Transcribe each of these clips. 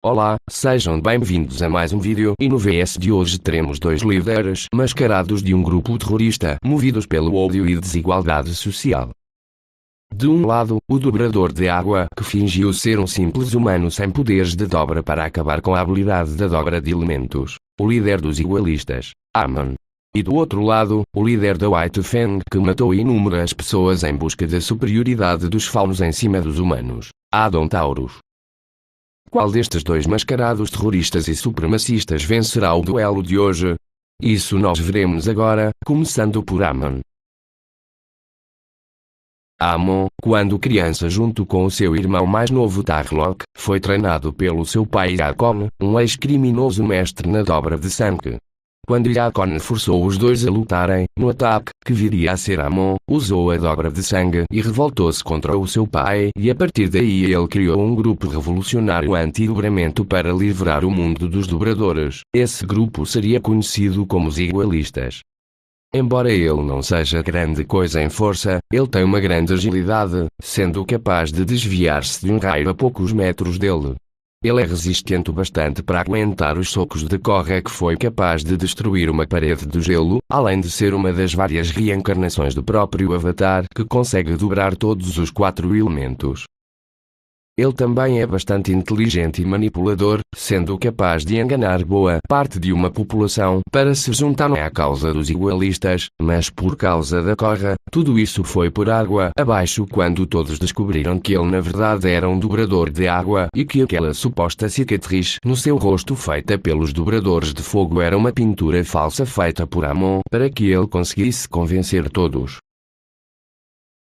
Olá, sejam bem-vindos a mais um vídeo e no VS de hoje teremos dois líderes mascarados de um grupo terrorista movidos pelo ódio e desigualdade social. De um lado, o dobrador de água, que fingiu ser um simples humano sem poderes de dobra para acabar com a habilidade da dobra de elementos, o líder dos igualistas, Amon. E do outro lado, o líder da White Fang, que matou inúmeras pessoas em busca da superioridade dos faunos em cima dos humanos, Adon Taurus. Qual destes dois mascarados terroristas e supremacistas vencerá o duelo de hoje? Isso nós veremos agora, começando por Amon. Amon, quando criança junto com o seu irmão mais novo Tarlok, foi treinado pelo seu pai Yakon, um ex-criminoso mestre na dobra de sangue. Quando Yakon forçou os dois a lutarem, no ataque, que viria a ser Amon, usou a dobra de sangue e revoltou-se contra o seu pai, e a partir daí ele criou um grupo revolucionário anti-dobramento para livrar o mundo dos dobradores. Esse grupo seria conhecido como os Igualistas. Embora ele não seja grande coisa em força, ele tem uma grande agilidade, sendo capaz de desviar-se de um raio a poucos metros dele. Ele é resistente o bastante para aguentar os socos de Korra, que foi capaz de destruir uma parede de gelo, além de ser uma das várias reencarnações do próprio Avatar que consegue dobrar todos os 4 elementos. Ele também é bastante inteligente e manipulador, sendo capaz de enganar boa parte de uma população para se juntar à causa dos igualistas, mas por causa da Korra, tudo isso foi por água abaixo quando todos descobriram que ele na verdade era um dobrador de água e que aquela suposta cicatriz no seu rosto feita pelos dobradores de fogo era uma pintura falsa feita por Amon para que ele conseguisse convencer todos.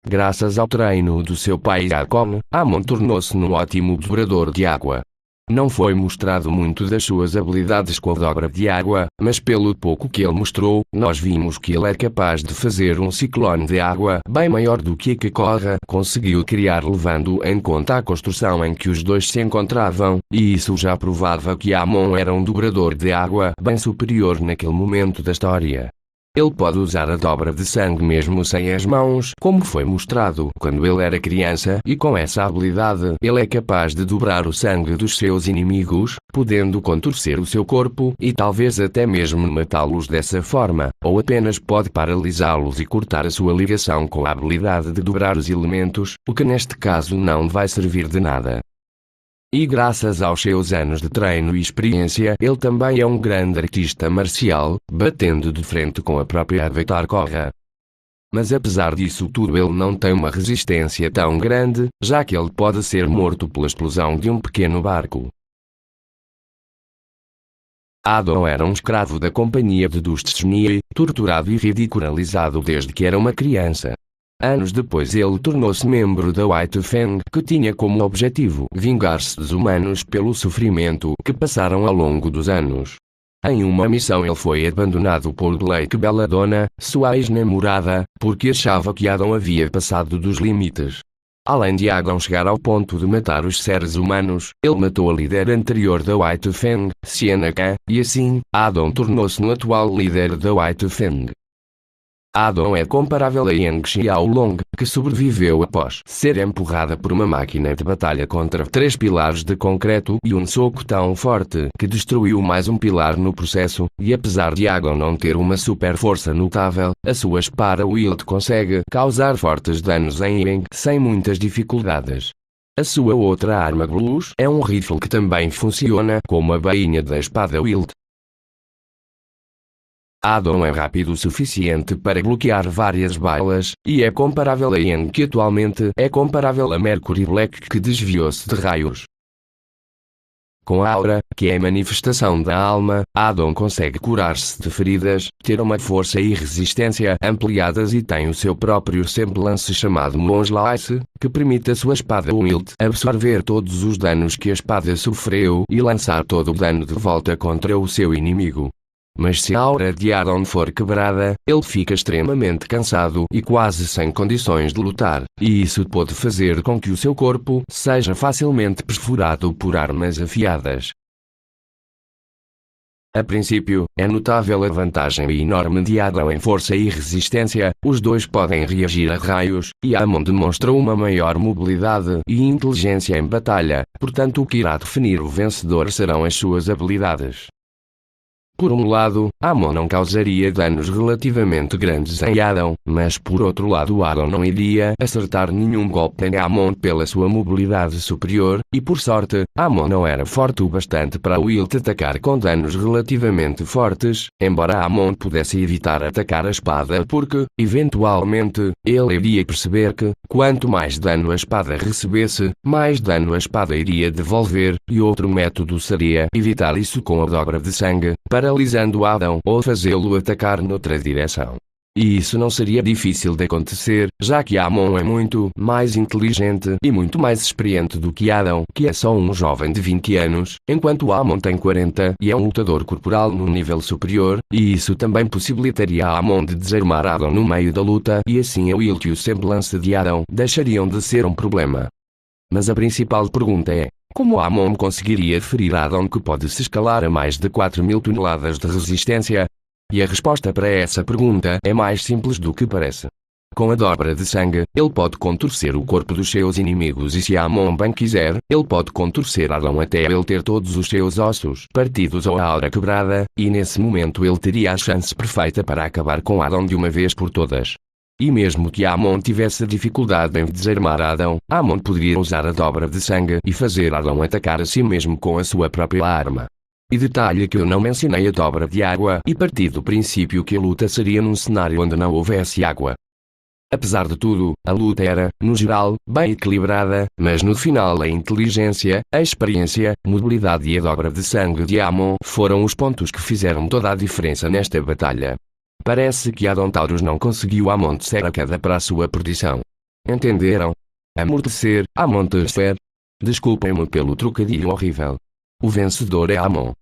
Graças ao treino do seu pai Yakon, Amon tornou-se um ótimo dobrador de água. Não foi mostrado muito das suas habilidades com a dobra de água, mas pelo pouco que ele mostrou, nós vimos que ele é capaz de fazer um ciclone de água bem maior do que a que Korra conseguiu criar, levando em conta a construção em que os dois se encontravam, e isso já provava que Amon era um dobrador de água bem superior naquele momento da história. Ele pode usar a dobra de sangue mesmo sem as mãos, como foi mostrado quando ele era criança, e com essa habilidade, ele é capaz de dobrar o sangue dos seus inimigos, podendo contorcer o seu corpo, e talvez até mesmo matá-los dessa forma, ou apenas pode paralisá-los e cortar a sua ligação com a habilidade de dobrar os elementos, o que neste caso não vai servir de nada. E graças aos seus anos de treino e experiência, ele também é um grande artista marcial, batendo de frente com a própria Avatar Korra. Mas apesar disso tudo ele não tem uma resistência tão grande, já que ele pode ser morto pela explosão de um pequeno barco. Adon era um escravo da companhia de Dustsni, torturado e ridicularizado desde que era uma criança. Anos depois ele tornou-se membro da White Fang, que tinha como objetivo vingar-se dos humanos pelo sofrimento que passaram ao longo dos anos. Em uma missão ele foi abandonado por Blake Belladonna, sua ex-namorada, porque achava que Adon havia passado dos limites. Além de Adon chegar ao ponto de matar os seres humanos, ele matou a líder anterior da White Fang, Sienna Khan, e assim, Adon tornou-se no atual líder da White Fang. Adon é comparável a Yang Xiaolong, que sobreviveu após ser empurrada por uma máquina de batalha contra 3 pilares de concreto e um soco tão forte que destruiu mais um pilar no processo, e apesar de Adon não ter uma super força notável, a sua espada Wield consegue causar fortes danos em Yang sem muitas dificuldades. A sua outra arma Blues é um rifle que também funciona como a bainha da espada Wield. Adon é rápido o suficiente para bloquear várias balas, e é comparável a Yang, que atualmente é comparável a Mercury Black, que desviou-se de raios. Com a aura, que é a manifestação da alma, Adon consegue curar-se de feridas, ter uma força e resistência ampliadas e tem o seu próprio semblance chamado Moonlight, que permite a sua espada Wield absorver todos os danos que a espada sofreu e lançar todo o dano de volta contra o seu inimigo. Mas se a aura de Adon for quebrada, ele fica extremamente cansado e quase sem condições de lutar, e isso pode fazer com que o seu corpo seja facilmente perfurado por armas afiadas. A princípio, é notável a vantagem enorme de Adão em força e resistência, os dois podem reagir a raios, e Amon demonstra uma maior mobilidade e inteligência em batalha, portanto o que irá definir o vencedor serão as suas habilidades. Por um lado, Amon não causaria danos relativamente grandes em Adão, mas por outro lado Adão não iria acertar nenhum golpe em Amon pela sua mobilidade superior, e por sorte, Amon não era forte o bastante para Wilt atacar com danos relativamente fortes, embora Amon pudesse evitar atacar a espada porque, eventualmente, ele iria perceber que, quanto mais dano a espada recebesse, mais dano a espada iria devolver, e outro método seria evitar isso com a dobra de sangue, paralisando Adão ou fazê-lo atacar noutra direção. E isso não seria difícil de acontecer, já que Amon é muito mais inteligente e muito mais experiente do que Adão, que é só um jovem de 20 anos, enquanto Amon tem 40 e é um lutador corporal no nível superior, e isso também possibilitaria a Amon de desarmar Adão no meio da luta, e assim a Wilt e o semblante de Adão deixariam de ser um problema. Mas a principal pergunta é: como Amon conseguiria ferir Adão, que pode se escalar a mais de 4.000 toneladas de resistência? E a resposta para essa pergunta é mais simples do que parece. Com a dobra de sangue, ele pode contorcer o corpo dos seus inimigos, e se Amon bem quiser, ele pode contorcer Adão até ele ter todos os seus ossos partidos ou a aura quebrada, e nesse momento ele teria a chance perfeita para acabar com Adão de uma vez por todas. E mesmo que Amon tivesse dificuldade em desarmar Adão, Amon poderia usar a dobra de sangue e fazer Adão atacar a si mesmo com a sua própria arma. E detalhe que eu não mencionei a dobra de água, e parti do princípio que a luta seria num cenário onde não houvesse água. Apesar de tudo, a luta era, no geral, bem equilibrada, mas no final a inteligência, a experiência, mobilidade e a dobra de sangue de Amon foram os pontos que fizeram toda a diferença nesta batalha. Parece que Adontaurus não conseguiu amortecer a queda para a sua perdição. Entenderam? Amortecer, amortecer. Desculpem-me pelo trocadilho horrível. O vencedor é Amon.